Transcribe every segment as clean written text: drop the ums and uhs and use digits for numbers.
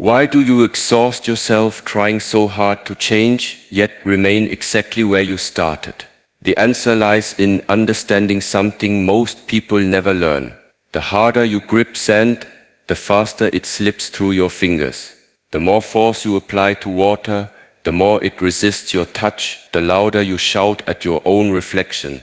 Why do you exhaust yourself trying so hard to change, yet remain exactly where you started? The answer lies in understanding something most people never learn. The harder you grip sand, the faster it slips through your fingers. The more force you apply to water, the more it resists your touch. The louder you shout at your own reflection,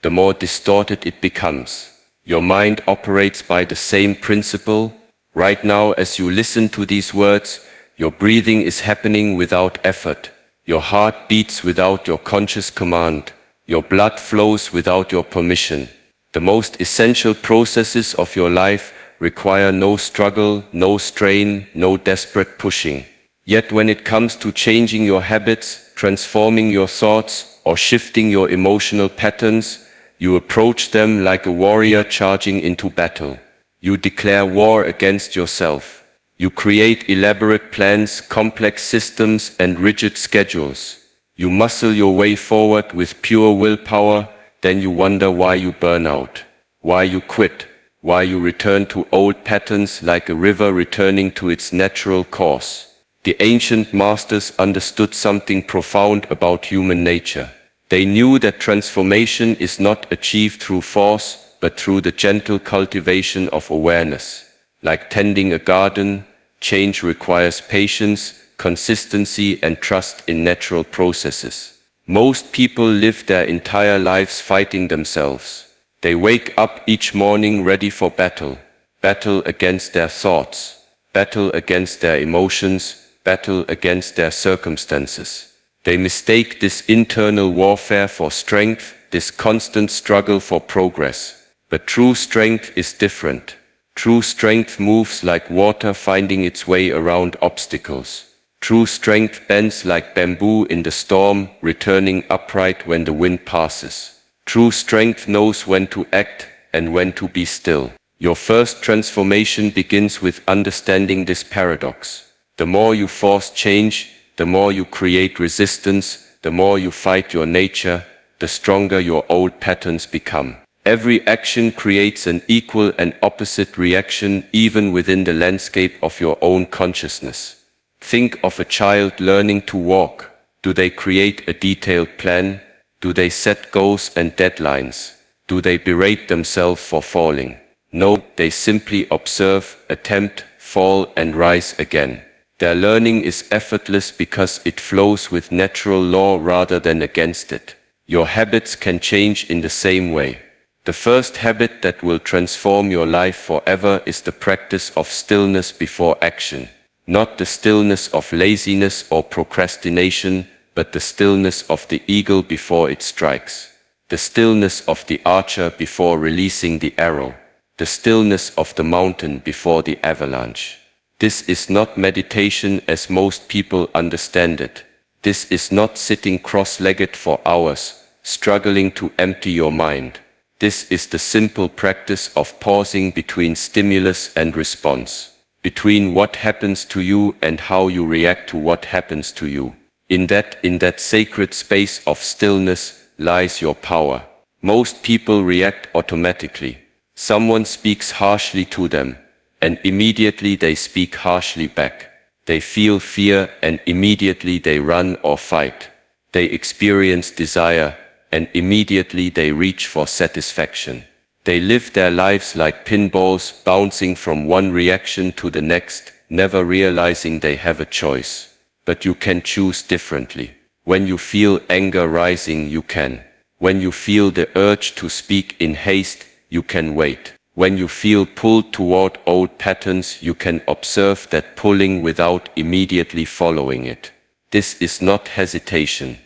the more distorted it becomes. Your mind operates by the same principle. Right now, as you listen to these words, your breathing is happening without effort. Your heart beats without your conscious command. Your blood flows without your permission. The most essential processes of your life require no struggle, no strain, no desperate pushing. Yet when it comes to changing your habits, transforming your thoughts, or shifting your emotional patterns, you approach them like a warrior charging into battle. You declare war against yourself. You create elaborate plans, complex systems, and rigid schedules. You muscle your way forward with pure willpower, then you wonder why you burn out, why you quit, why you return to old patterns like a river returning to its natural course. The ancient masters understood something profound about human nature. They knew that transformation is not achieved through force, but through the gentle cultivation of awareness. Like tending a garden, change requires patience, consistency, and trust in natural processes. Most people live their entire lives fighting themselves. They wake up each morning ready for battle. Battle against their thoughts, battle against their emotions, battle against their circumstances. They mistake this internal warfare for strength, this constant struggle for progress. But true strength is different. True strength moves like water finding its way around obstacles. True strength bends like bamboo in the storm, returning upright when the wind passes. True strength knows when to act and when to be still. Your first transformation begins with understanding this paradox. The more you force change, the more you create resistance, the more you fight your nature, the stronger your old patterns become. Every action creates an equal and opposite reaction even within the landscape of your own consciousness. Think of a child learning to walk. Do they create a detailed plan? Do they set goals and deadlines? Do they berate themselves for falling? No, they simply observe, attempt, fall, and rise again. Their learning is effortless because it flows with natural law rather than against it. Your habits can change in the same way. The first habit that will transform your life forever is the practice of stillness before action. Not the stillness of laziness or procrastination, but the stillness of the eagle before it strikes. The stillness of the archer before releasing the arrow. The stillness of the mountain before the avalanche. This is not meditation as most people understand it. This is not sitting cross-legged for hours, struggling to empty your mind. This is the simple practice of pausing between stimulus and response, between what happens to you and how you react to what happens to you. In that sacred space of stillness lies your power. Most people react automatically. Someone speaks harshly to them, and immediately they speak harshly back. They feel fear, and immediately they run or fight. They experience desire, and immediately they reach for satisfaction. They live their lives like pinballs, bouncing from one reaction to the next, never realizing they have a choice. But you can choose differently. When you feel anger rising, you can. When you feel the urge to speak in haste, you can wait. When you feel pulled toward old patterns, you can observe that pulling without immediately following it. This is not hesitation.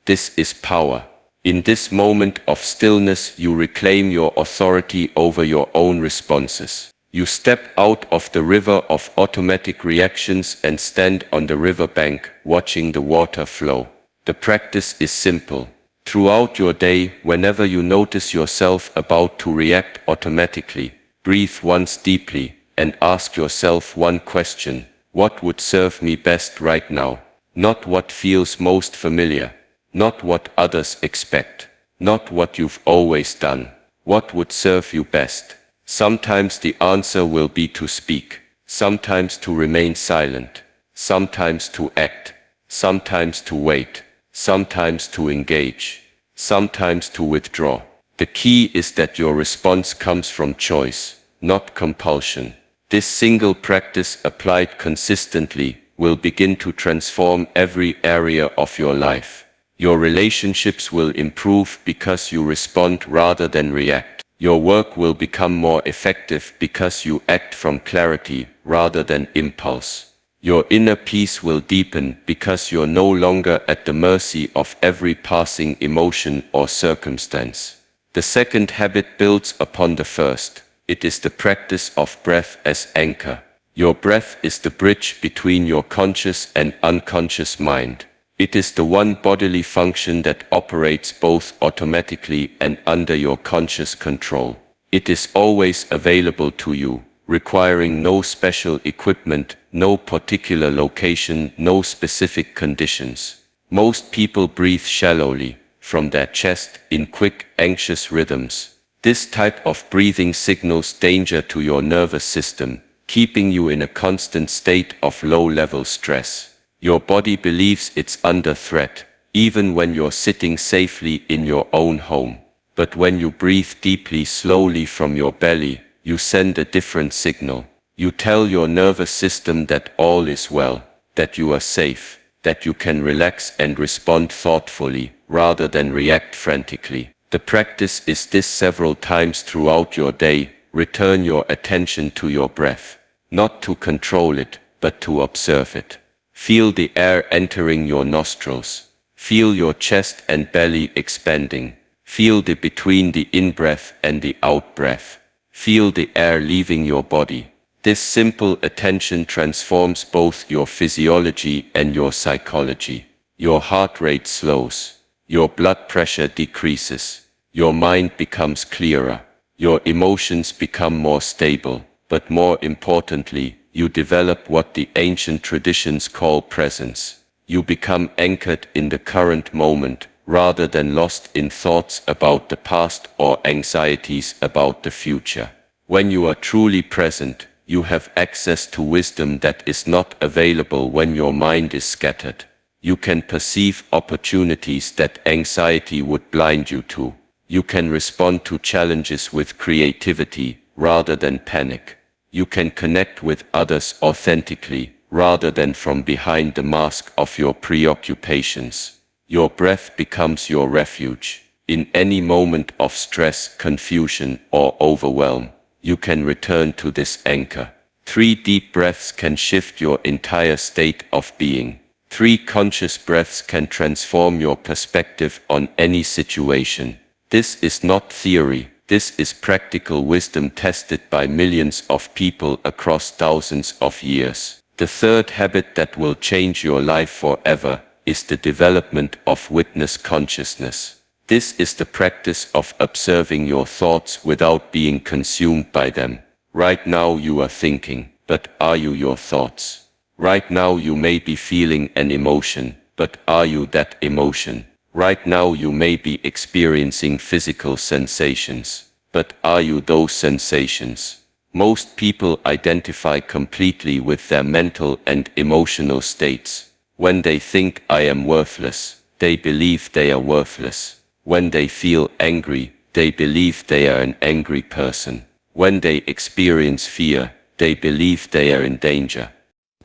This is power. In this moment of stillness, you reclaim your authority over your own responses. You step out of the river of automatic reactions and stand on the riverbank, watching the water flow. The practice is simple. Throughout your day, whenever you notice yourself about to react automatically, breathe once deeply and ask yourself one question: what would serve me best right now? Not what feels most familiar. Not what others expect, not what you've always done. What would serve you best? Sometimes the answer will be to speak. sometimes to remain silent, sometimes to act, sometimes to wait, sometimes to engage, sometimes to withdraw. The key is that your response comes from choice, not compulsion. This single practice applied consistently will begin to transform every area of your life. Your relationships will improve because you respond rather than react. Your work will become more effective because you act from clarity rather than impulse. Your inner peace will deepen because you're no longer at the mercy of every passing emotion or circumstance. The second habit builds upon the first. It is the practice of breath as anchor. Your breath is the bridge between your conscious and unconscious mind. It is the one bodily function that operates both automatically and under your conscious control. It is always available to you, requiring no special equipment, no particular location, no specific conditions. Most people breathe shallowly, from their chest, in quick, anxious rhythms. This type of breathing signals danger to your nervous system, keeping you in a constant state of low-level stress. Your body believes it's under threat, even when you're sitting safely in your own home. But when you breathe deeply, slowly from your belly, you send a different signal. You tell your nervous system that all is well, that you are safe, that you can relax and respond thoughtfully, rather than react frantically. The practice is this several times throughout your day. Return your attention to your breath, not to control it, but to observe it. Feel the air entering your nostrils. Feel your chest and belly expanding. Feel the between the in-breath and the out-breath. Feel the air leaving your body. This simple attention transforms both your physiology and your psychology. Your heart rate slows. Your blood pressure decreases. Your mind becomes clearer. Your emotions become more stable, but more importantly, you develop what the ancient traditions call presence. You become anchored in the current moment, rather than lost in thoughts about the past or anxieties about the future. When you are truly present, you have access to wisdom that is not available when your mind is scattered. You can perceive opportunities that anxiety would blind you to. You can respond to challenges with creativity rather than panic. You can connect with others authentically rather than from behind the mask of your preoccupations. Your breath becomes your refuge. In any moment of stress, confusion, or overwhelm, you can return to this anchor. 3 deep breaths can shift your entire state of being. 3 conscious breaths can transform your perspective on any situation. This is not theory, this is practical wisdom tested by millions of people across thousands of years. The third habit that will change your life forever is the development of witness consciousness. This is the practice of observing your thoughts without being consumed by them. Right now you are thinking, but are you your thoughts? Right now you may be feeling an emotion, but are you that emotion? Right now you may be experiencing physical sensations, but are you those sensations? Most people identify completely with their mental and emotional states. When they think I am worthless, they believe they are worthless. When they feel angry, they believe they are an angry person. When they experience fear, they believe they are in danger.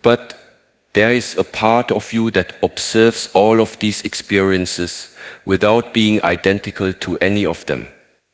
But there is a part of you that observes all of these experiences without being identical to any of them.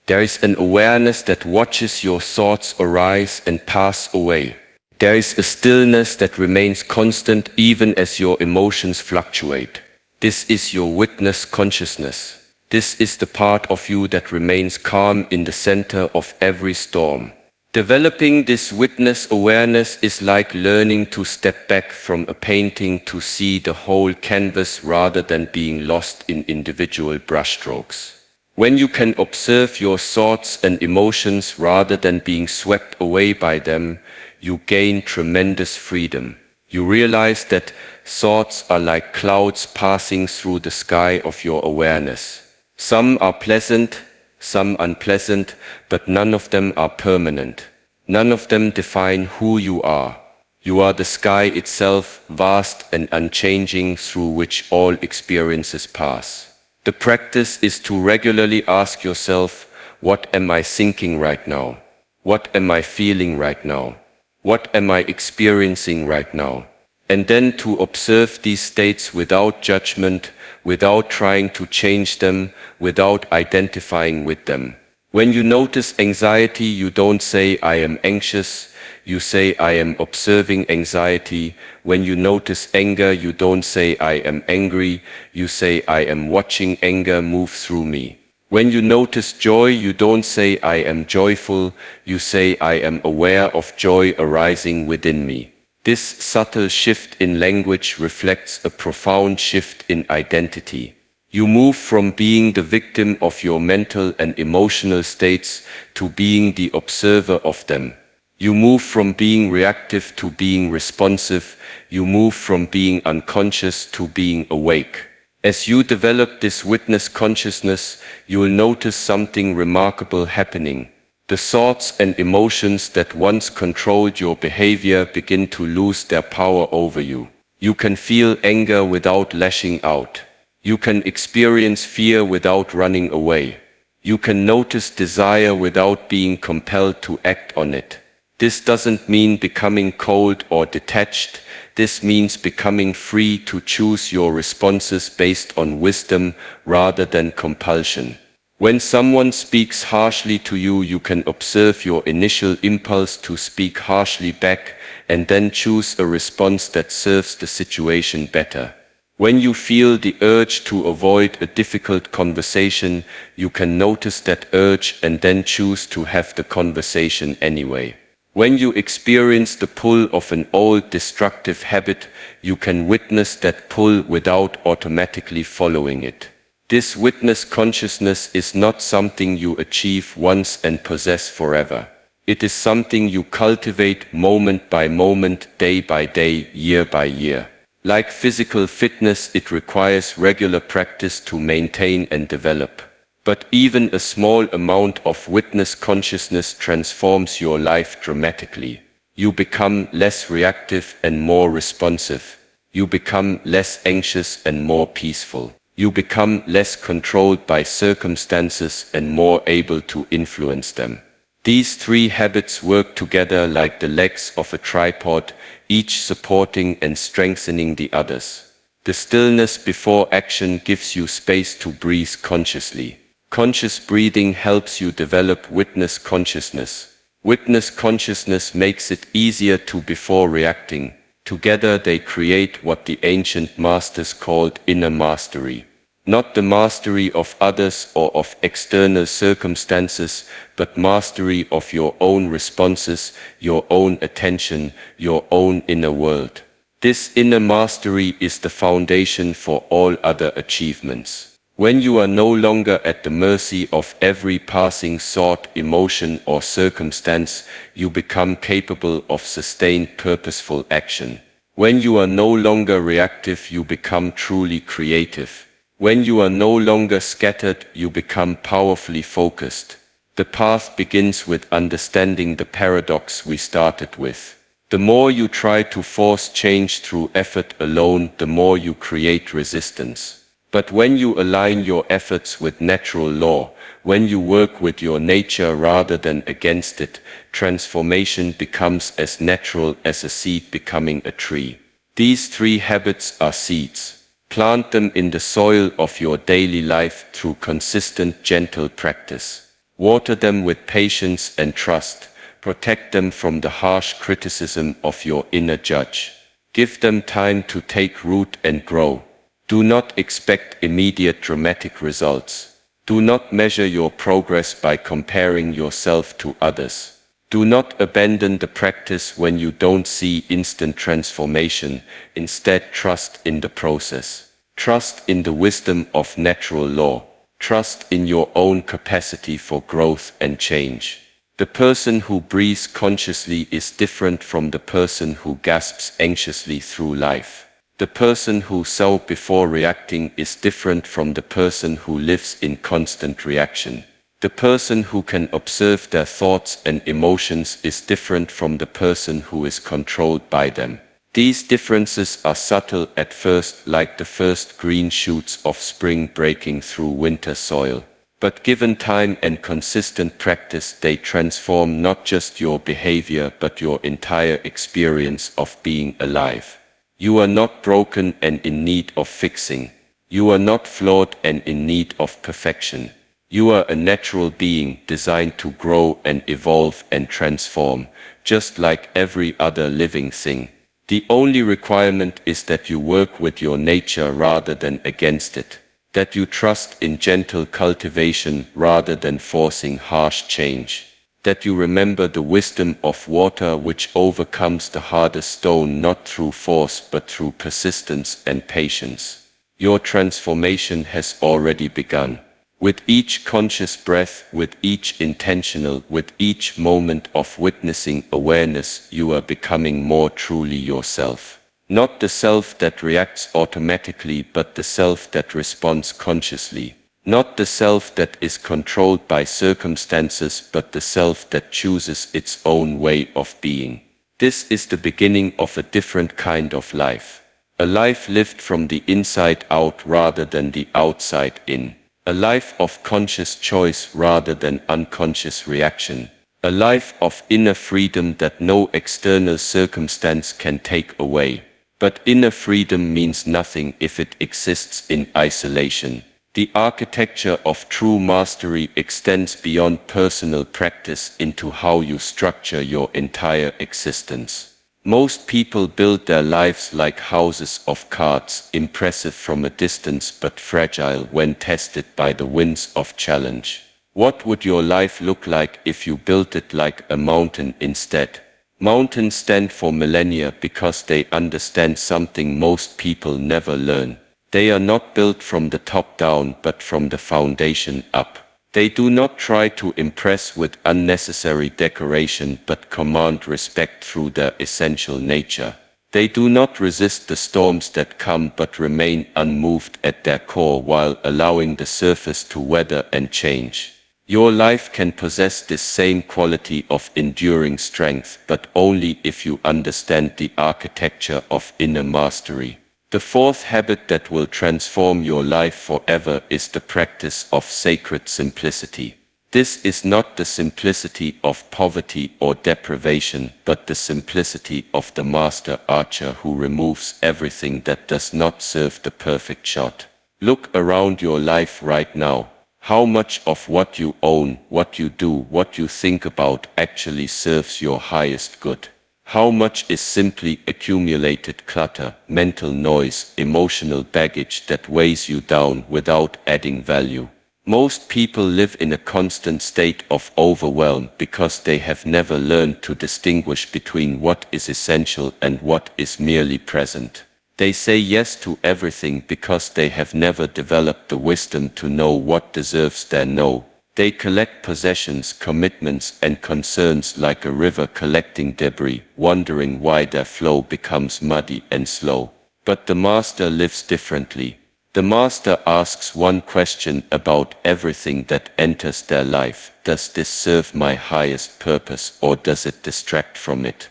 There is an awareness that watches your thoughts arise and pass away. There is a stillness that remains constant even as your emotions fluctuate. This is your witness consciousness. This is the part of you that remains calm in the center of every storm. Developing this witness awareness is like learning to step back from a painting to see the whole canvas rather than being lost in individual brushstrokes. When you can observe your thoughts and emotions rather than being swept away by them, you gain tremendous freedom. You realize that thoughts are like clouds passing through the sky of your awareness. Some are pleasant, some unpleasant, but none of them are permanent. None of them define who you are. You are the sky itself, vast and unchanging, through which all experiences pass. The practice is to regularly ask yourself, what am I thinking right now? What am I feeling right now? What am I experiencing right now? And then to observe these states without judgment, without trying to change them, without identifying with them. When you notice anxiety, you don't say, I am anxious. You say, I am observing anxiety. When you notice anger, you don't say, I am angry. You say, I am watching anger move through me. When you notice joy, you don't say, I am joyful. You say, I am aware of joy arising within me. This subtle shift in language reflects a profound shift in identity. You move from being the victim of your mental and emotional states to being the observer of them. You move from being reactive to being responsive. You move from being unconscious to being awake. As you develop this witness consciousness, you will notice something remarkable happening. The thoughts and emotions that once controlled your behavior begin to lose their power over you. You can feel anger without lashing out. You can experience fear without running away. You can notice desire without being compelled to act on it. This doesn't mean becoming cold or detached. This means becoming free to choose your responses based on wisdom rather than compulsion. When someone speaks harshly to you, you can observe your initial impulse to speak harshly back and then choose a response that serves the situation better. When you feel the urge to avoid a difficult conversation, you can notice that urge and then choose to have the conversation anyway. When you experience the pull of an old destructive habit, you can witness that pull without automatically following it. This witness consciousness is not something you achieve once and possess forever. It is something you cultivate moment by moment, day by day, year by year. Like physical fitness, it requires regular practice to maintain and develop. But even a small amount of witness consciousness transforms your life dramatically. You become less reactive and more responsive. You become less anxious and more peaceful. You become less controlled by circumstances and more able to influence them. These three habits work together like the legs of a tripod, each supporting and strengthening the others. The stillness before action gives you space to breathe consciously. Conscious breathing helps you develop witness consciousness. Witness consciousness makes it easier to before reacting. Together they create what the ancient masters called inner mastery. Not the mastery of others or of external circumstances, but mastery of your own responses, your own attention, your own inner world. This inner mastery is the foundation for all other achievements. When you are no longer at the mercy of every passing thought, emotion, or circumstance, you become capable of sustained purposeful action. When you are no longer reactive, you become truly creative. When you are no longer scattered, you become powerfully focused. The path begins with understanding the paradox we started with. The more you try to force change through effort alone, the more you create resistance. But when you align your efforts with natural law, when you work with your nature rather than against it, transformation becomes as natural as a seed becoming a tree. These three habits are seeds. Plant them in the soil of your daily life through consistent, gentle practice. Water them with patience and trust. Protect them from the harsh criticism of your inner judge. Give them time to take root and grow. Do not expect immediate dramatic results. Do not measure your progress by comparing yourself to others. Do not abandon the practice when you don't see instant transformation. Instead, trust in the process. Trust in the wisdom of natural law. Trust in your own capacity for growth and change. The person who breathes consciously is different from the person who gasps anxiously through life. The person who saw before reacting is different from the person who lives in constant reaction. The person who can observe their thoughts and emotions is different from the person who is controlled by them. These differences are subtle at first, like the first green shoots of spring breaking through winter soil. But given time and consistent practice, they transform not just your behavior but your entire experience of being alive. You are not broken and in need of fixing. You are not flawed and in need of perfection. You are a natural being designed to grow and evolve and transform, just like every other living thing. The only requirement is that you work with your nature rather than against it, that you trust in gentle cultivation rather than forcing harsh change, that you remember the wisdom of water which overcomes the hardest stone not through force but through persistence and patience. Your transformation has already begun. With each conscious breath, with each intentional, with each moment of witnessing awareness, you are becoming more truly yourself. Not the self that reacts automatically, but the self that responds consciously. Not the self that is controlled by circumstances, but the self that chooses its own way of being. This is the beginning of a different kind of life. A life lived from the inside out rather than the outside in. A life of conscious choice rather than unconscious reaction. A life of inner freedom that no external circumstance can take away. But inner freedom means nothing if it exists in isolation. The architecture of true mastery extends beyond personal practice into how you structure your entire existence. Most people build their lives like houses of cards, impressive from a distance but fragile when tested by the winds of challenge. What would your life look like if you built it like a mountain instead? Mountains stand for millennia because they understand something most people never learn. They are not built from the top down but from the foundation up. They do not try to impress with unnecessary decoration but command respect through their essential nature. They do not resist the storms that come but remain unmoved at their core while allowing the surface to weather and change. Your life can possess this same quality of enduring strength, but only if you understand the architecture of inner mastery. The fourth habit that will transform your life forever is the practice of sacred simplicity. This is not the simplicity of poverty or deprivation, but the simplicity of the master archer who removes everything that does not serve the perfect shot. Look around your life right now. How much of what you own, what you do, what you think about actually serves your highest good? How much is simply accumulated clutter, mental noise, emotional baggage that weighs you down without adding value? Most people live in a constant state of overwhelm because they have never learned to distinguish between what is essential and what is merely present. They say yes to everything because they have never developed the wisdom to know what deserves their no. They collect possessions, commitments, and concerns like a river collecting debris, wondering why their flow becomes muddy and slow. But the master lives differently. The master asks one question about everything that enters their life: does this serve my highest purpose or does it distract from it?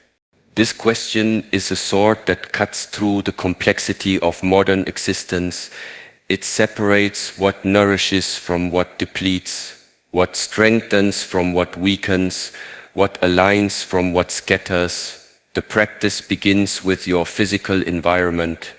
This question is a sword that cuts through the complexity of modern existence. It separates what nourishes from what depletes, what strengthens from what weakens, what aligns from what scatters. The practice begins with your physical environment.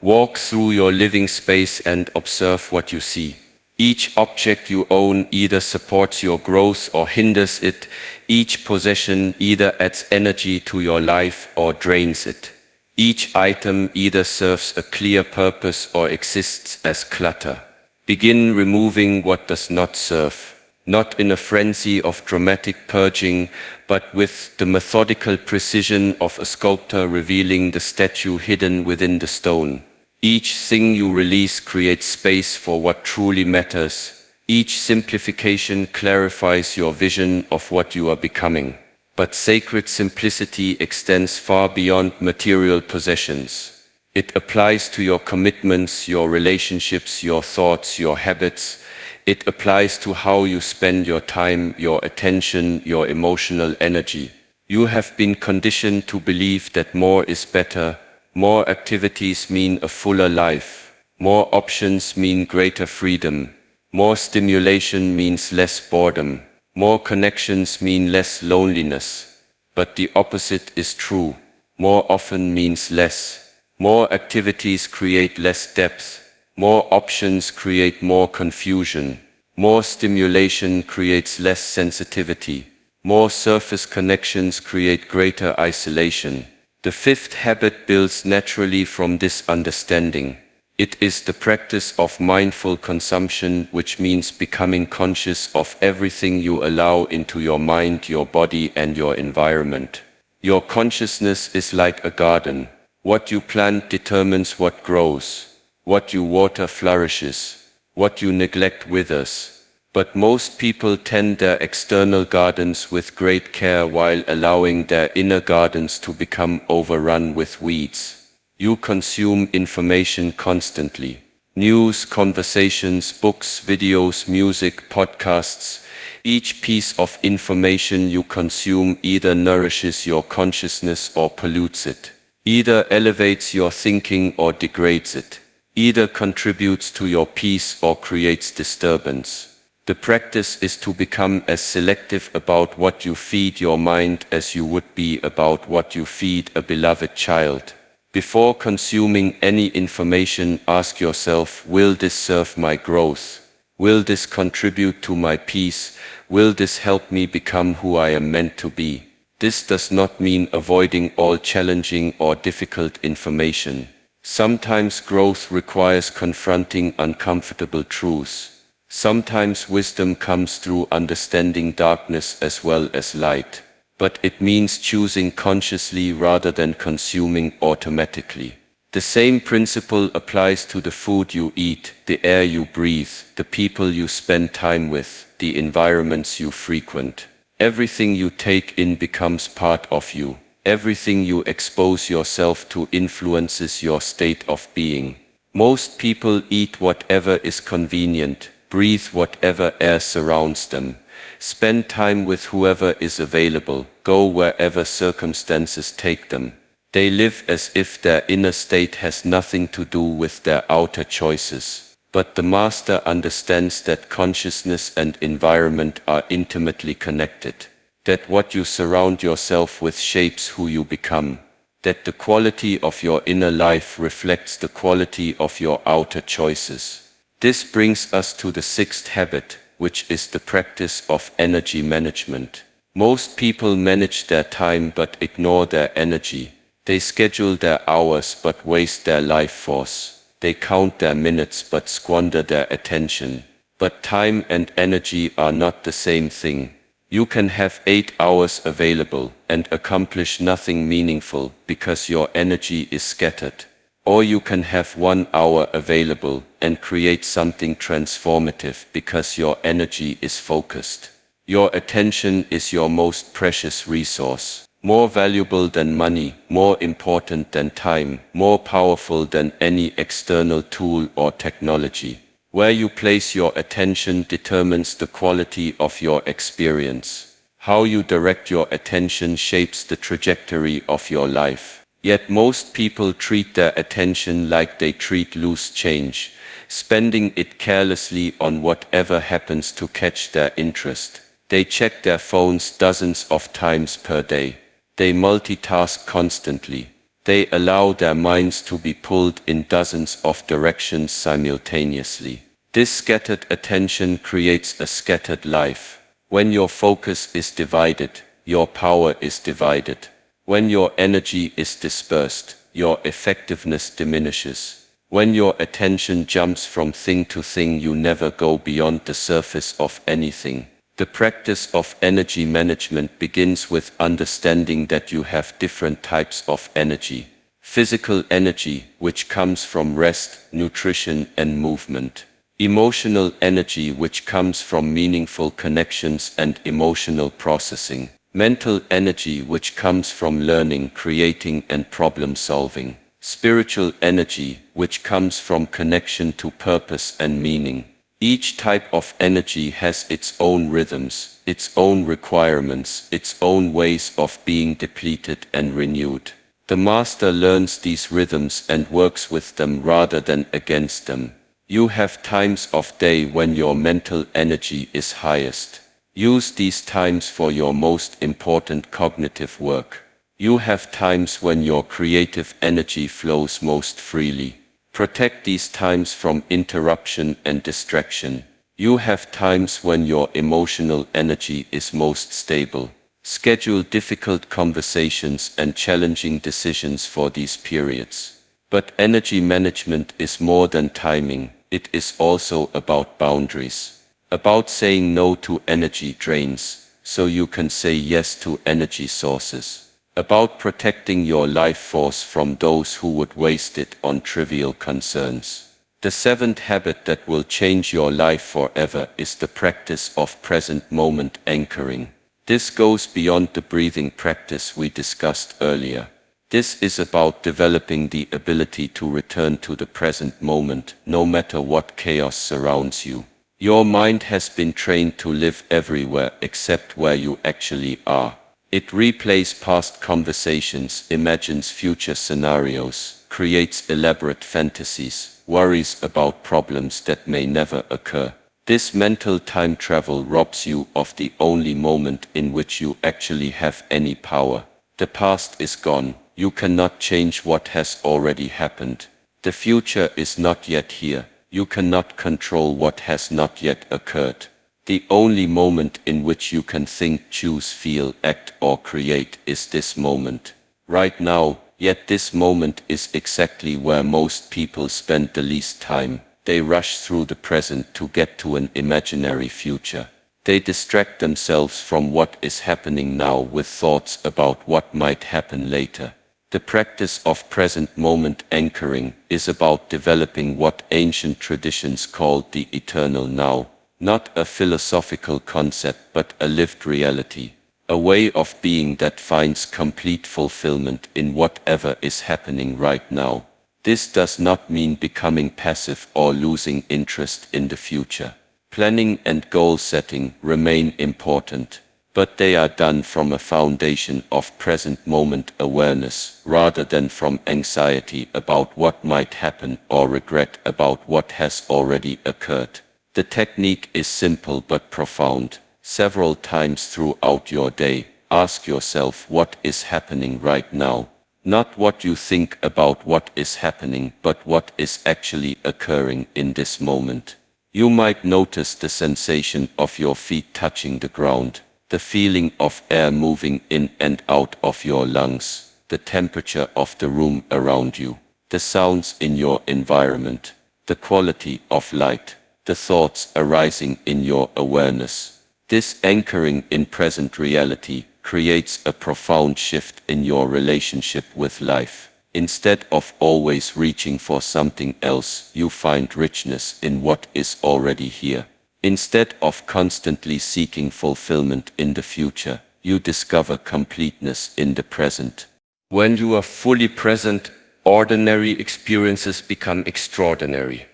Walk through your living space and observe what you see. Each object you own either supports your growth or hinders it. Each possession either adds energy to your life or drains it. Each item either serves a clear purpose or exists as clutter. Begin removing what does not serve, not in a frenzy of dramatic purging, but with the methodical precision of a sculptor revealing the statue hidden within the stone. Each thing you release creates space for what truly matters. Each simplification clarifies your vision of what you are becoming. But sacred simplicity extends far beyond material possessions. It applies to your commitments, your relationships, your thoughts, your habits. It applies to how you spend your time, your attention, your emotional energy. You have been conditioned to believe that more is better, more activities mean a fuller life, more options mean greater freedom, more stimulation means less boredom, more connections mean less loneliness. But the opposite is true. More often means less. More activities create less depth. More options create more confusion. More stimulation creates less sensitivity. More surface connections create greater isolation. The fifth habit builds naturally from this understanding. It is the practice of mindful consumption, which means becoming conscious of everything you allow into your mind, your body, and your environment. Your consciousness is like a garden. What you plant determines what grows. What you water flourishes. What you neglect withers. But most people tend their external gardens with great care while allowing their inner gardens to become overrun with weeds. You consume information constantly. News, conversations, books, videos, music, podcasts. Each piece of information you consume either nourishes your consciousness or pollutes it. Either elevates your thinking or degrades it. Either contributes to your peace or creates disturbance. The practice is to become as selective about what you feed your mind as you would be about what you feed a beloved child. Before consuming any information, ask yourself, will this serve my growth? Will this contribute to my peace? Will this help me become who I am meant to be? This does not mean avoiding all challenging or difficult information. Sometimes growth requires confronting uncomfortable truths. Sometimes wisdom comes through understanding darkness as well as light. But it means choosing consciously rather than consuming automatically. The same principle applies to the food you eat, the air you breathe, the people you spend time with, the environments you frequent. Everything you take in becomes part of you. Everything you expose yourself to influences your state of being. Most people eat whatever is convenient, breathe whatever air surrounds them, spend time with whoever is available, go wherever circumstances take them. They live as if their inner state has nothing to do with their outer choices. But the master understands that consciousness and environment are intimately connected. That what you surround yourself with shapes who you become. That the quality of your inner life reflects the quality of your outer choices. This brings us to the sixth habit, which is the practice of energy management. Most people manage their time but ignore their energy. They schedule their hours but waste their life force. They count their minutes but squander their attention. But time and energy are not the same thing. You can have 8 hours available and accomplish nothing meaningful because your energy is scattered. Or you can have 1 hour available and create something transformative because your energy is focused. Your attention is your most precious resource, more valuable than money, more important than time, more powerful than any external tool or technology. Where you place your attention determines the quality of your experience. How you direct your attention shapes the trajectory of your life. Yet most people treat their attention like they treat loose change, spending it carelessly on whatever happens to catch their interest. They check their phones dozens of times per day. They multitask constantly. They allow their minds to be pulled in dozens of directions simultaneously. This scattered attention creates a scattered life. When your focus is divided, your power is divided. When your energy is dispersed, your effectiveness diminishes. When your attention jumps from thing to thing, you never go beyond the surface of anything. The practice of energy management begins with understanding that you have different types of energy. Physical energy, which comes from rest, nutrition, and movement. Emotional energy, which comes from meaningful connections and emotional processing. Mental energy, which comes from learning, creating, and problem solving. Spiritual energy, which comes from connection to purpose and meaning. Each type of energy has its own rhythms, its own requirements, its own ways of being depleted and renewed. The master learns these rhythms and works with them rather than against them. You have times of day when your mental energy is highest. Use these times for your most important cognitive work. You have times when your creative energy flows most freely. Protect these times from interruption and distraction. You have times when your emotional energy is most stable. Schedule difficult conversations and challenging decisions for these periods. But energy management is more than timing. It is also about boundaries. About saying no to energy drains, so you can say yes to energy sources. About protecting your life force from those who would waste it on trivial concerns. The seventh habit that will change your life forever is the practice of present moment anchoring. This goes beyond the breathing practice we discussed earlier. This is about developing the ability to return to the present moment, no matter what chaos surrounds you. Your mind has been trained to live everywhere except where you actually are. It replays past conversations, imagines future scenarios, creates elaborate fantasies, worries about problems that may never occur. This mental time travel robs you of the only moment in which you actually have any power. The past is gone. You cannot change what has already happened. The future is not yet here. You cannot control what has not yet occurred. The only moment in which you can think, choose, feel, act, or create is this moment. Right now, yet this moment is exactly where most people spend the least time. They rush through the present to get to an imaginary future. They distract themselves from what is happening now with thoughts about what might happen later. The practice of present moment anchoring is about developing what ancient traditions called the eternal now. Not a philosophical concept, but a lived reality, a way of being that finds complete fulfillment in whatever is happening right now. This does not mean becoming passive or losing interest in the future. Planning and goal setting remain important, but they are done from a foundation of present moment awareness rather than from anxiety about what might happen or regret about what has already occurred. The technique is simple but profound. Several times throughout your day, ask yourself what is happening right now. Not what you think about what is happening, but what is actually occurring in this moment. You might notice the sensation of your feet touching the ground, the feeling of air moving in and out of your lungs, the temperature of the room around you, the sounds in your environment, the quality of light, the thoughts arising in your awareness. This anchoring in present reality creates a profound shift in your relationship with life. Instead of always reaching for something else, you find richness in what is already here. Instead of constantly seeking fulfillment in the future, you discover completeness in the present. When you are fully present, ordinary experiences become extraordinary.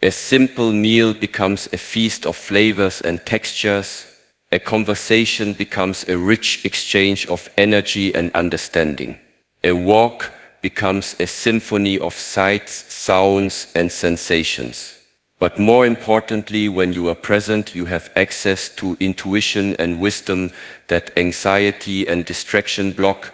A simple meal becomes a feast of flavors and textures. A conversation becomes a rich exchange of energy and understanding. A walk becomes a symphony of sights, sounds, and sensations. But more importantly, when you are present, you have access to intuition and wisdom that anxiety and distraction block.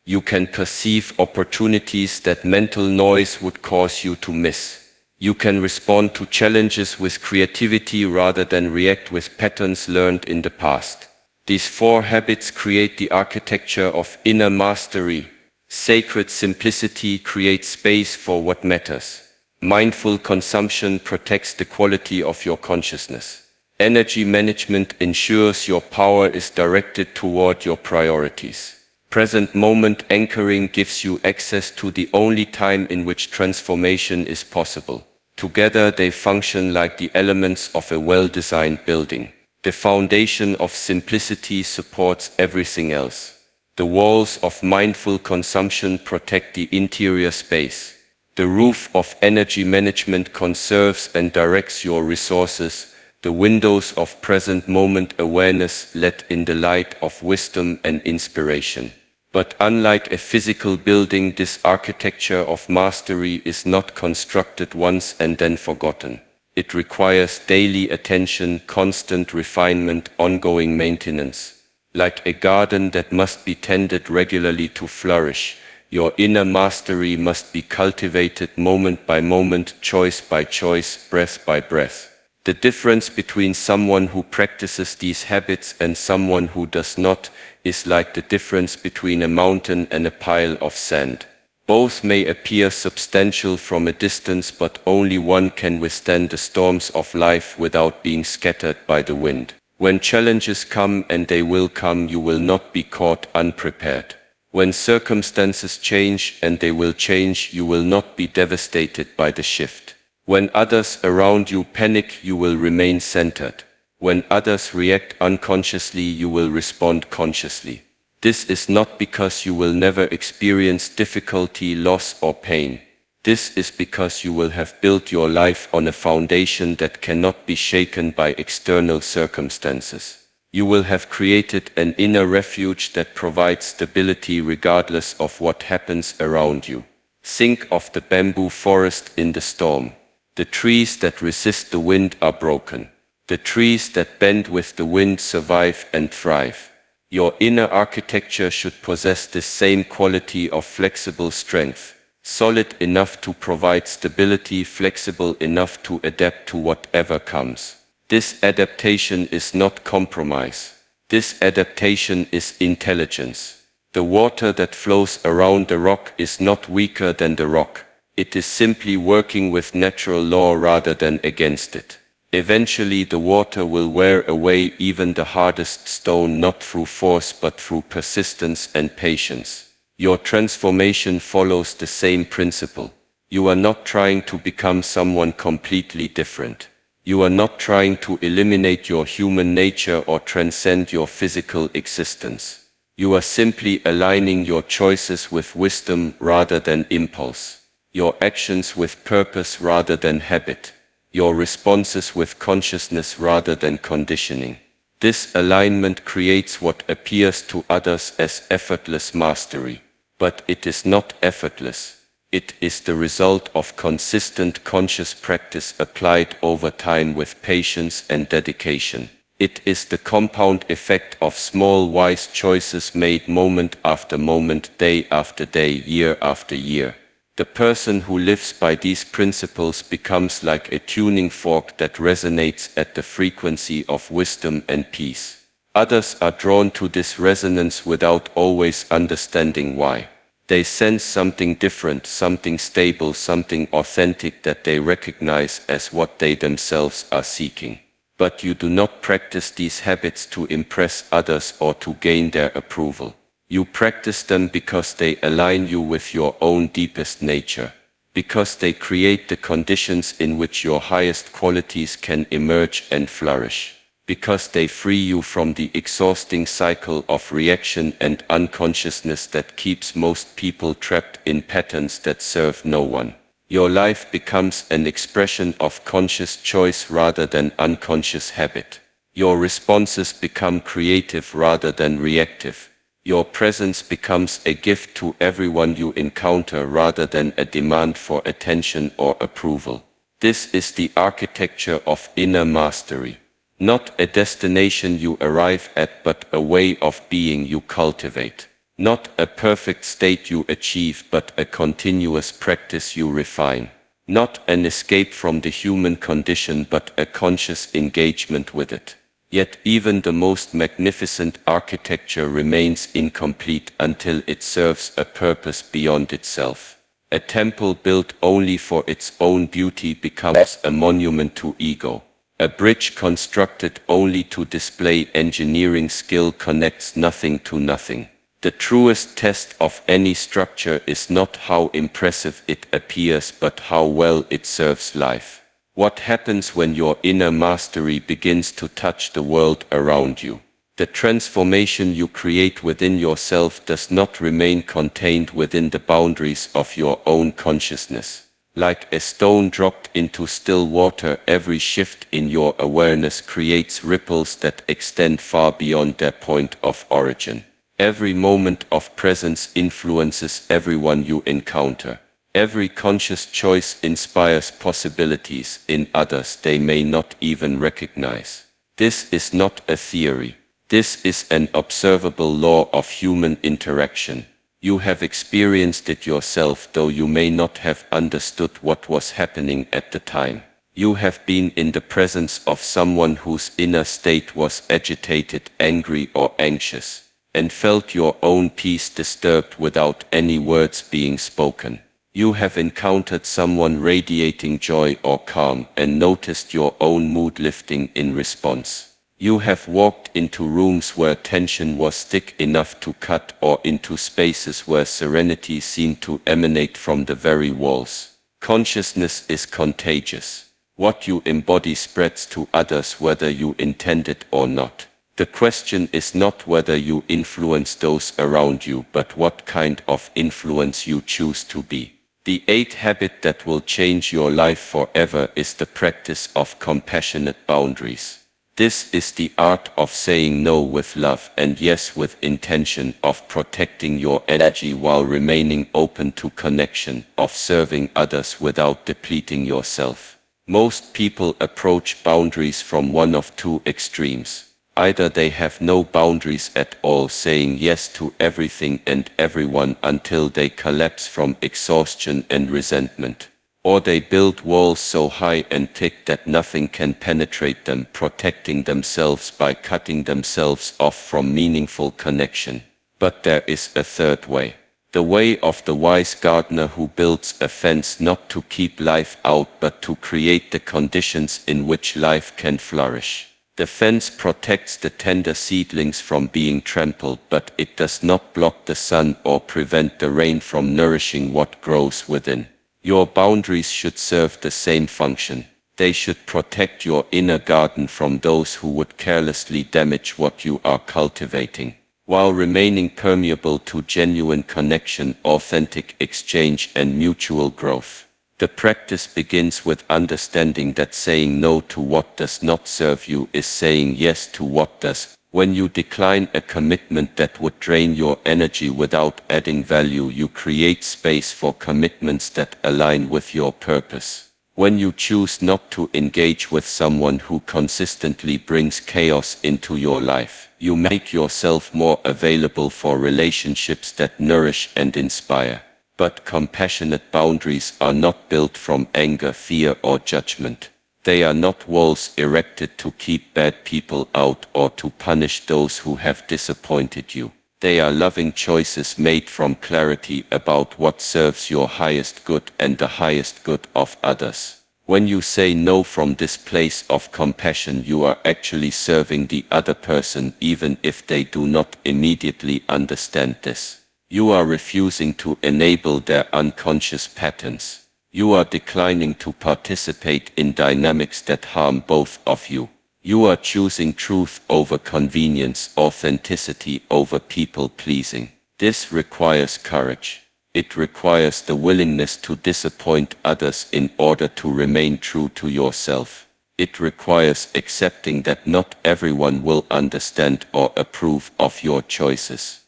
You can perceive opportunities that mental noise would cause you to miss. You can respond to challenges with creativity rather than react with patterns learned in the past. These 4 habits create the architecture of inner mastery. Sacred simplicity creates space for what matters. Mindful consumption protects the quality of your consciousness. Energy management ensures your power is directed toward your priorities. Present moment anchoring gives you access to the only time in which transformation is possible. Together they function like the elements of a well-designed building. The foundation of simplicity supports everything else. The walls of mindful consumption protect the interior space. The roof of energy management conserves and directs your resources. the windows of present moment awareness let in the light of wisdom and inspiration. But unlike a physical building, this architecture of mastery is not constructed once and then forgotten. It requires daily attention, constant refinement, ongoing maintenance. Like a garden that must be tended regularly to flourish, your inner mastery must be cultivated moment by moment, choice by choice, breath by breath. The difference between someone who practices these habits and someone who does not is like the difference between a mountain and a pile of sand. Both may appear substantial from a distance, but only one can withstand the storms of life without being scattered by the wind. When challenges come, and they will come, you will not be caught unprepared. When circumstances change, and they will change, you will not be devastated by the shift. When others around you panic, you will remain centered. When others react unconsciously, you will respond consciously. This is not because you will never experience difficulty, loss, or pain. This is because you will have built your life on a foundation that cannot be shaken by external circumstances. You will have created an inner refuge that provides stability regardless of what happens around you. Think of the bamboo forest in the storm. The trees that resist the wind are broken. The trees that bend with the wind survive and thrive. Your inner architecture should possess this same quality of flexible strength, solid enough to provide stability, flexible enough to adapt to whatever comes. This adaptation is not compromise. This adaptation is intelligence. The water that flows around the rock is not weaker than the rock. It is simply working with natural law rather than against it. Eventually the water will wear away even the hardest stone, not through force but through persistence and patience. Your transformation follows the same principle. You are not trying to become someone completely different. You are not trying to eliminate your human nature or transcend your physical existence. You are simply aligning your choices with wisdom rather than impulse. Your actions with purpose rather than habit. Your responses with consciousness rather than conditioning. This alignment creates what appears to others as effortless mastery. But it is not effortless. It is the result of consistent conscious practice applied over time with patience and dedication. It is the compound effect of small wise choices made moment after moment, day after day, year after year. The person who lives by these principles becomes like a tuning fork that resonates at the frequency of wisdom and peace. Others are drawn to this resonance without always understanding why. They sense something different, something stable, something authentic that they recognize as what they themselves are seeking. But you do not practice these habits to impress others or to gain their approval. You practice them because they align you with your own deepest nature, because they create the conditions in which your highest qualities can emerge and flourish, because they free you from the exhausting cycle of reaction and unconsciousness that keeps most people trapped in patterns that serve no one. Your life becomes an expression of conscious choice rather than unconscious habit. Your responses become creative rather than reactive. Your presence becomes a gift to everyone you encounter rather than a demand for attention or approval. This is the architecture of inner mastery. Not a destination you arrive at, but a way of being you cultivate. Not a perfect state you achieve, but a continuous practice you refine. Not an escape from the human condition, but a conscious engagement with it. Yet even the most magnificent architecture remains incomplete until it serves a purpose beyond itself. A temple built only for its own beauty becomes a monument to ego. A bridge constructed only to display engineering skill connects nothing to nothing. The truest test of any structure is not how impressive it appears, but how well it serves life. What happens when your inner mastery begins to touch the world around you? The transformation you create within yourself does not remain contained within the boundaries of your own consciousness. Like a stone dropped into still water, every shift in your awareness creates ripples that extend far beyond their point of origin. Every moment of presence influences everyone you encounter. Every conscious choice inspires possibilities in others they may not even recognize. This is not a theory. This is an observable law of human interaction. You have experienced it yourself, though you may not have understood what was happening at the time. You have been in the presence of someone whose inner state was agitated, angry, or anxious, and felt your own peace disturbed without any words being spoken. You have encountered someone radiating joy or calm and noticed your own mood lifting in response. You have walked into rooms where tension was thick enough to cut, or into spaces where serenity seemed to emanate from the very walls. Consciousness is contagious. What you embody spreads to others whether you intend it or not. The question is not whether you influence those around you, but what kind of influence you choose to be. The 8th habit that will change your life forever is the practice of compassionate boundaries. This is the art of saying no with love and yes with intention, of protecting your energy while remaining open to connection, of serving others without depleting yourself. Most people approach boundaries from one of two extremes. Either they have no boundaries at all, saying yes to everything and everyone until they collapse from exhaustion and resentment. Or they build walls so high and thick that nothing can penetrate them, protecting themselves by cutting themselves off from meaningful connection. But there is a third way. The way of the wise gardener who builds a fence not to keep life out but to create the conditions in which life can flourish. The fence protects the tender seedlings from being trampled, but it does not block the sun or prevent the rain from nourishing what grows within. Your boundaries should serve the same function. They should protect your inner garden from those who would carelessly damage what you are cultivating, while remaining permeable to genuine connection, authentic exchange, and mutual growth. The practice begins with understanding that saying no to what does not serve you is saying yes to what does. When you decline a commitment that would drain your energy without adding value, you create space for commitments that align with your purpose. When you choose not to engage with someone who consistently brings chaos into your life, you make yourself more available for relationships that nourish and inspire. But compassionate boundaries are not built from anger, fear, or judgment. They are not walls erected to keep bad people out or to punish those who have disappointed you. They are loving choices made from clarity about what serves your highest good and the highest good of others. When you say no from this place of compassion, you are actually serving the other person, even if they do not immediately understand this. You are refusing to enable their unconscious patterns. You are declining to participate in dynamics that harm both of you. You are choosing truth over convenience, authenticity over people-pleasing. This requires courage. It requires the willingness to disappoint others in order to remain true to yourself. It requires accepting that not everyone will understand or approve of your choices.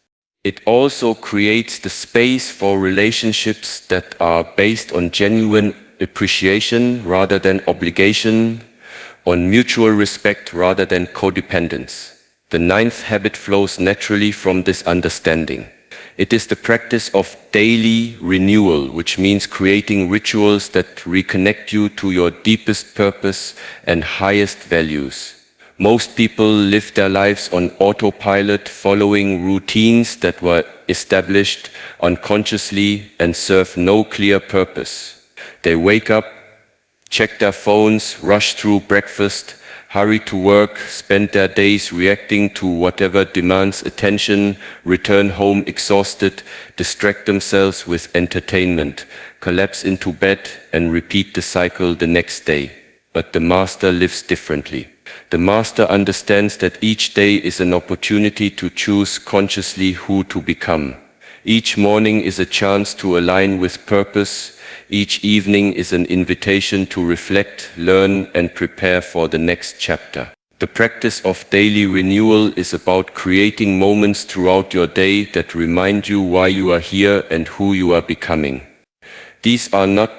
It also creates the space for relationships that are based on genuine appreciation rather than obligation, on mutual respect rather than codependence. The 9th habit flows naturally from this understanding. It is the practice of daily renewal, which means creating rituals that reconnect you to your deepest purpose and highest values. Most people live their lives on autopilot, following routines that were established unconsciously and serve no clear purpose. They wake up, check their phones, rush through breakfast, hurry to work, spend their days reacting to whatever demands attention, return home exhausted, distract themselves with entertainment, collapse into bed, and repeat the cycle the next day. But the Master lives differently. The Master understands that each day is an opportunity to choose consciously who to become. Each morning is a chance to align with purpose. Each evening is an invitation to reflect, learn, and prepare for the next chapter. The practice of daily renewal is about creating moments throughout your day that remind you why you are here and who you are becoming. These are not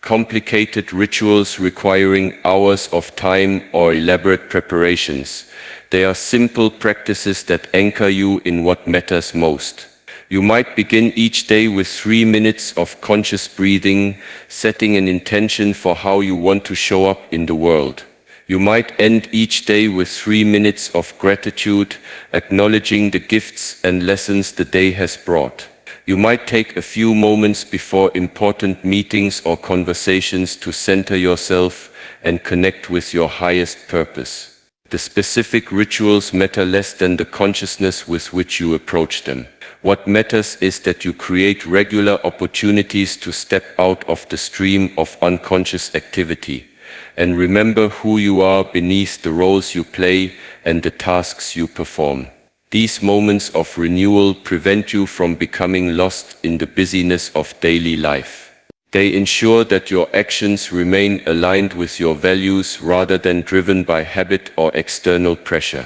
complicated rituals requiring hours of time or elaborate preparations. They are simple practices that anchor you in what matters most. You might begin each day with 3 minutes of conscious breathing, setting an intention for how you want to show up in the world. You might end each day with 3 minutes of gratitude, acknowledging the gifts and lessons the day has brought. You might take a few moments before important meetings or conversations to center yourself and connect with your highest purpose. The specific rituals matter less than the consciousness with which you approach them. What matters is that you create regular opportunities to step out of the stream of unconscious activity and remember who you are beneath the roles you play and the tasks you perform. These moments of renewal prevent you from becoming lost in the busyness of daily life. They ensure that your actions remain aligned with your values rather than driven by habit or external pressure.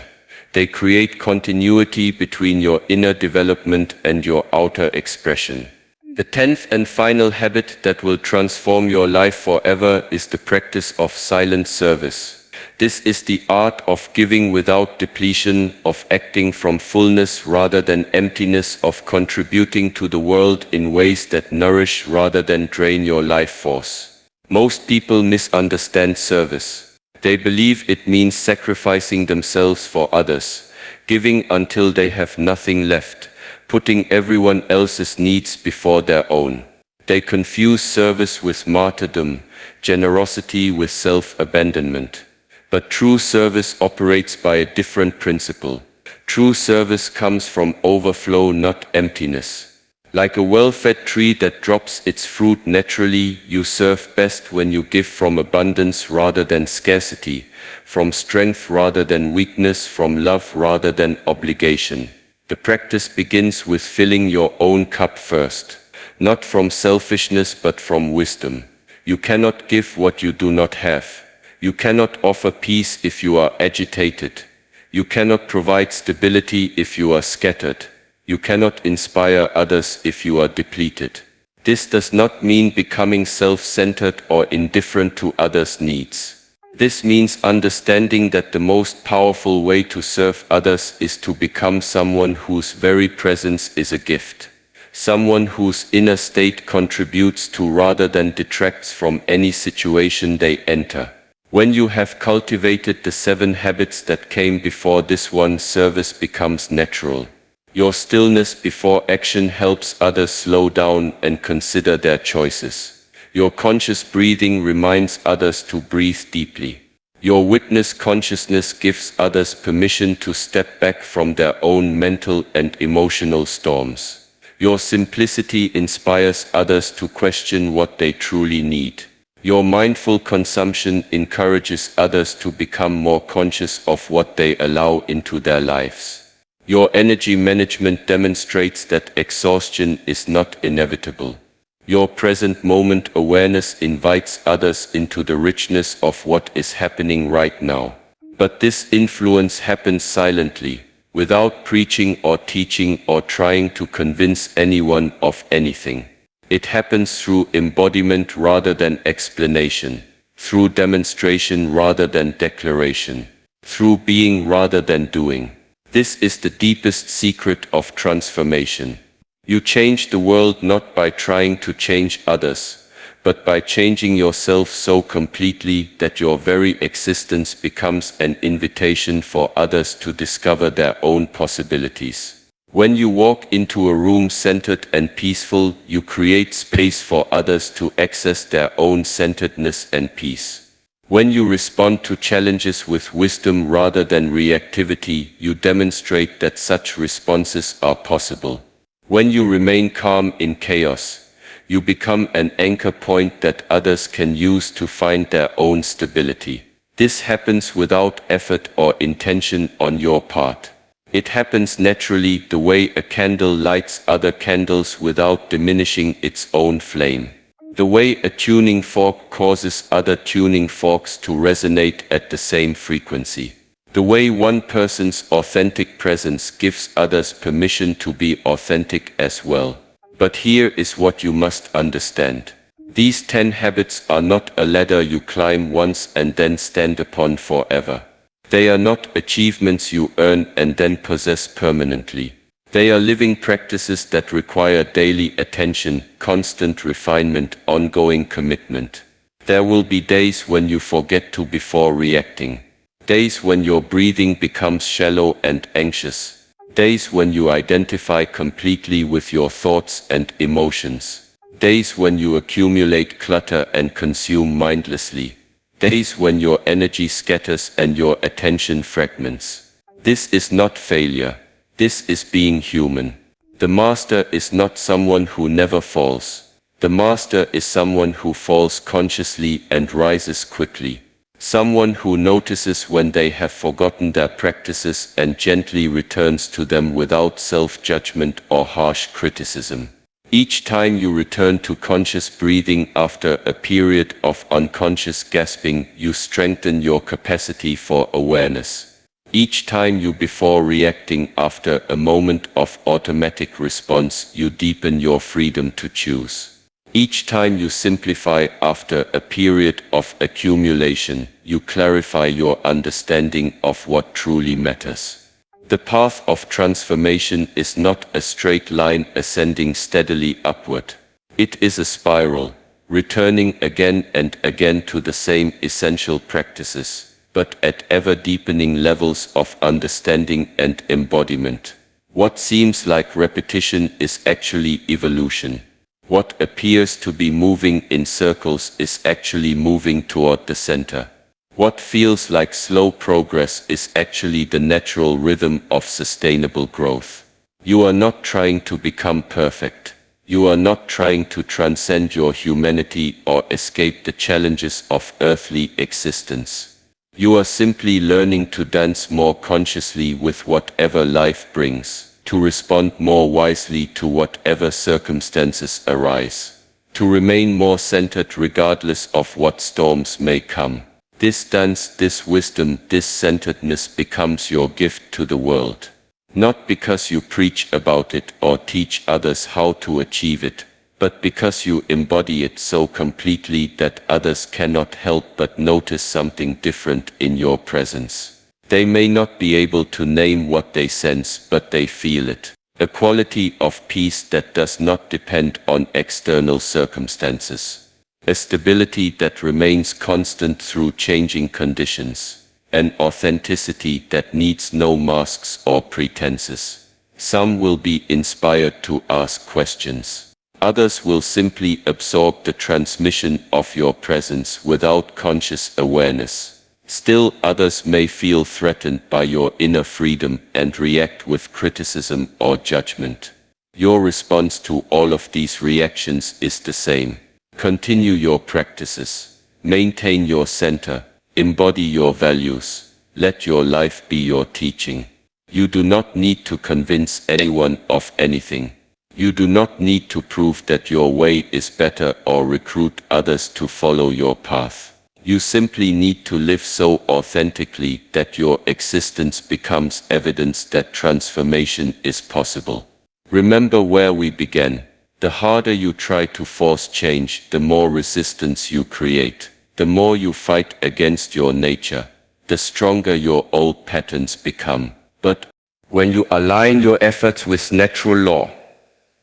They create continuity between your inner development and your outer expression. The 10th and final habit that will transform your life forever is the practice of silent service. This is the art of giving without depletion, of acting from fullness rather than emptiness, of contributing to the world in ways that nourish rather than drain your life force. Most people misunderstand service. They believe it means sacrificing themselves for others, giving until they have nothing left, putting everyone else's needs before their own. They confuse service with martyrdom, generosity with self-abandonment. But true service operates by a different principle. True service comes from overflow, not emptiness. Like a well-fed tree that drops its fruit naturally, you serve best when you give from abundance rather than scarcity, from strength rather than weakness, from love rather than obligation. The practice begins with filling your own cup first, not from selfishness but from wisdom. You cannot give what you do not have. You cannot offer peace if you are agitated. You cannot provide stability if you are scattered. You cannot inspire others if you are depleted. This does not mean becoming self-centered or indifferent to others' needs. This means understanding that the most powerful way to serve others is to become someone whose very presence is a gift. Someone whose inner state contributes to rather than detracts from any situation they enter. When you have cultivated the 7 habits that came before this one, service becomes natural. Your stillness before action helps others slow down and consider their choices. Your conscious breathing reminds others to breathe deeply. Your witness consciousness gives others permission to step back from their own mental and emotional storms. Your simplicity inspires others to question what they truly need. Your mindful consumption encourages others to become more conscious of what they allow into their lives. Your energy management demonstrates that exhaustion is not inevitable. Your present moment awareness invites others into the richness of what is happening right now. But this influence happens silently, without preaching or teaching or trying to convince anyone of anything. It happens through embodiment rather than explanation, through demonstration rather than declaration, through being rather than doing. This is the deepest secret of transformation. You change the world not by trying to change others, but by changing yourself so completely that your very existence becomes an invitation for others to discover their own possibilities. When you walk into a room centered and peaceful, you create space for others to access their own centeredness and peace. When you respond to challenges with wisdom rather than reactivity, you demonstrate that such responses are possible. When you remain calm in chaos, you become an anchor point that others can use to find their own stability. This happens without effort or intention on your part. It happens naturally, the way a candle lights other candles without diminishing its own flame. The way a tuning fork causes other tuning forks to resonate at the same frequency. The way one person's authentic presence gives others permission to be authentic as well. But here is what you must understand. These 10 habits are not a ladder you climb once and then stand upon forever. They are not achievements you earn and then possess permanently. They are living practices that require daily attention, constant refinement, ongoing commitment. There will be days when you forget to before reacting. Days when your breathing becomes shallow and anxious. Days when you identify completely with your thoughts and emotions. Days when you accumulate clutter and consume mindlessly. Days when your energy scatters and your attention fragments. This is not failure. This is being human. The master is not someone who never falls. The master is someone who falls consciously and rises quickly. Someone who notices when they have forgotten their practices and gently returns to them without self-judgment or harsh criticism. Each time you return to conscious breathing after a period of unconscious gasping, you strengthen your capacity for awareness. Each time you before reacting after a moment of automatic response, you deepen your freedom to choose. Each time you simplify after a period of accumulation, you clarify your understanding of what truly matters. The path of transformation is not a straight line ascending steadily upward. It is a spiral, returning again and again to the same essential practices, but at ever-deepening levels of understanding and embodiment. What seems like repetition is actually evolution. What appears to be moving in circles is actually moving toward the center. What feels like slow progress is actually the natural rhythm of sustainable growth. You are not trying to become perfect. You are not trying to transcend your humanity or escape the challenges of earthly existence. You are simply learning to dance more consciously with whatever life brings, to respond more wisely to whatever circumstances arise, to remain more centered regardless of what storms may come. This dance, this wisdom, this centeredness becomes your gift to the world. Not because you preach about it or teach others how to achieve it, but because you embody it so completely that others cannot help but notice something different in your presence. They may not be able to name what they sense, but they feel it. A quality of peace that does not depend on external circumstances. A stability that remains constant through changing conditions. An authenticity that needs no masks or pretenses. Some will be inspired to ask questions. Others will simply absorb the transmission of your presence without conscious awareness. Still others may feel threatened by your inner freedom and react with criticism or judgment. Your response to all of these reactions is the same. Continue your practices. Maintain your center. Embody your values. Let your life be your teaching. You do not need to convince anyone of anything. You do not need to prove that your way is better or recruit others to follow your path. You simply need to live so authentically that your existence becomes evidence that transformation is possible. Remember where we began. The harder you try to force change, the more resistance you create. The more you fight against your nature, the stronger your old patterns become. But when you align your efforts with natural law,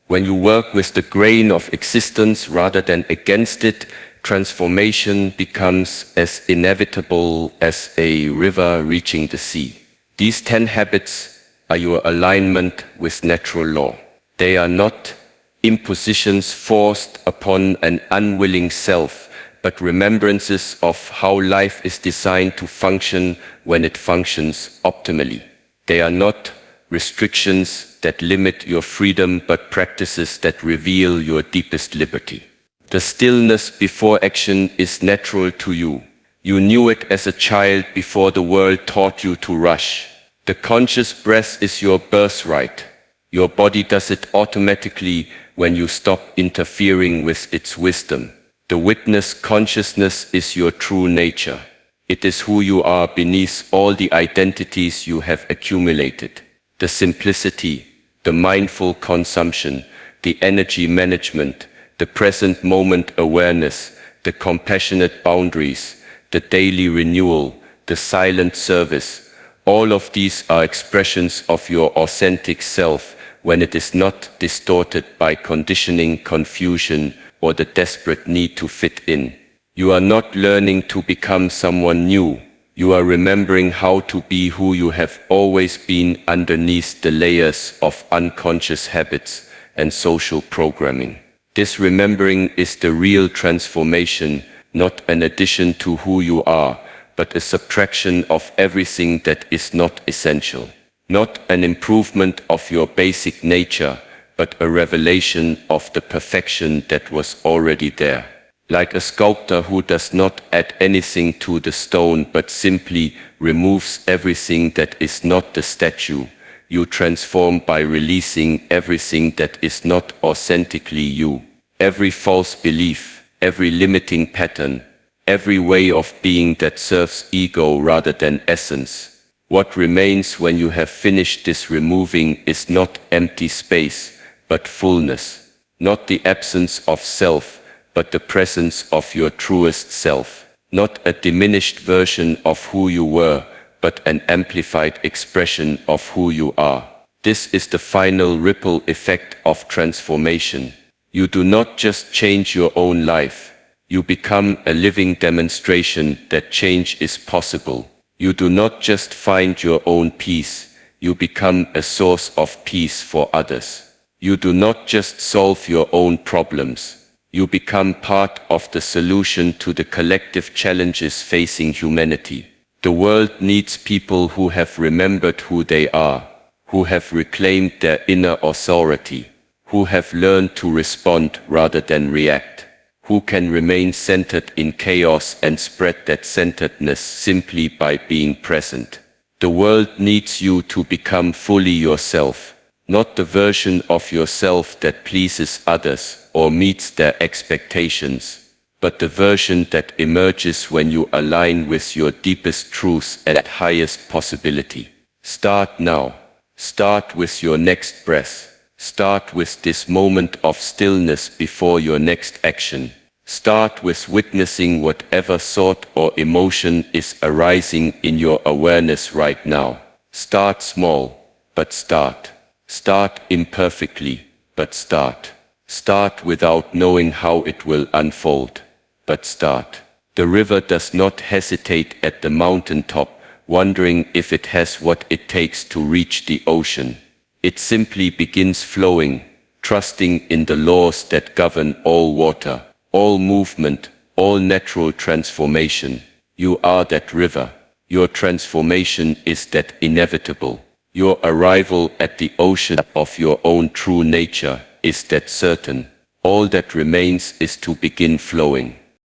when you work with the grain of existence rather than against it, transformation becomes as inevitable as a river reaching the sea. These 10 habits are your alignment with natural law. They are not impositions forced upon an unwilling self, but remembrances of how life is designed to function when it functions optimally. They are not restrictions that limit your freedom, but practices that reveal your deepest liberty. The stillness before action is natural to you. You knew it as a child before the world taught you to rush. The conscious breath is your birthright. Your body does it automatically when you stop interfering with its wisdom. The witness consciousness is your true nature. It is who you are beneath all the identities you have accumulated. The simplicity, the mindful consumption, the energy management, the present moment awareness, the compassionate boundaries, the daily renewal, the silent service, all of these are expressions of your authentic self when it is not distorted by conditioning, confusion, or the desperate need to fit in. You are not learning to become someone new. You are remembering how to be who you have always been underneath the layers of unconscious habits and social programming. This remembering is the real transformation, not an addition to who you are, but a subtraction of everything that is not essential. Not an improvement of your basic nature, but a revelation of the perfection that was already there. Like a sculptor who does not add anything to the stone but simply removes everything that is not the statue, you transform by releasing everything that is not authentically you. Every false belief, every limiting pattern, every way of being that serves ego rather than essence. What remains when you have finished this removing is not empty space, but fullness. Not the absence of self, but the presence of your truest self. Not a diminished version of who you were, but an amplified expression of who you are. This is the final ripple effect of transformation. You do not just change your own life. You become a living demonstration that change is possible. You do not just find your own peace. You become a source of peace for others. You do not just solve your own problems. You become part of the solution to the collective challenges facing humanity. The world needs people who have remembered who they are, who have reclaimed their inner authority, who have learned to respond rather than react, who can remain centered in chaos and spread that centeredness simply by being present. The world needs you to become fully yourself, not the version of yourself that pleases others or meets their expectations, but the version that emerges when you align with your deepest truth and highest possibility. Start now. Start with your next breath. Start with this moment of stillness before your next action. Start with witnessing whatever thought or emotion is arising in your awareness right now. Start small, but start. Start imperfectly, but start. Start without knowing how it will unfold, but start. The river does not hesitate at the mountaintop, wondering if it has what it takes to reach the ocean. It simply begins flowing, trusting in the laws that govern all water, all movement, all natural transformation. You are that river. Your transformation is that inevitable. Your arrival at the ocean of your own true nature is that certain. All that remains is to begin flowing.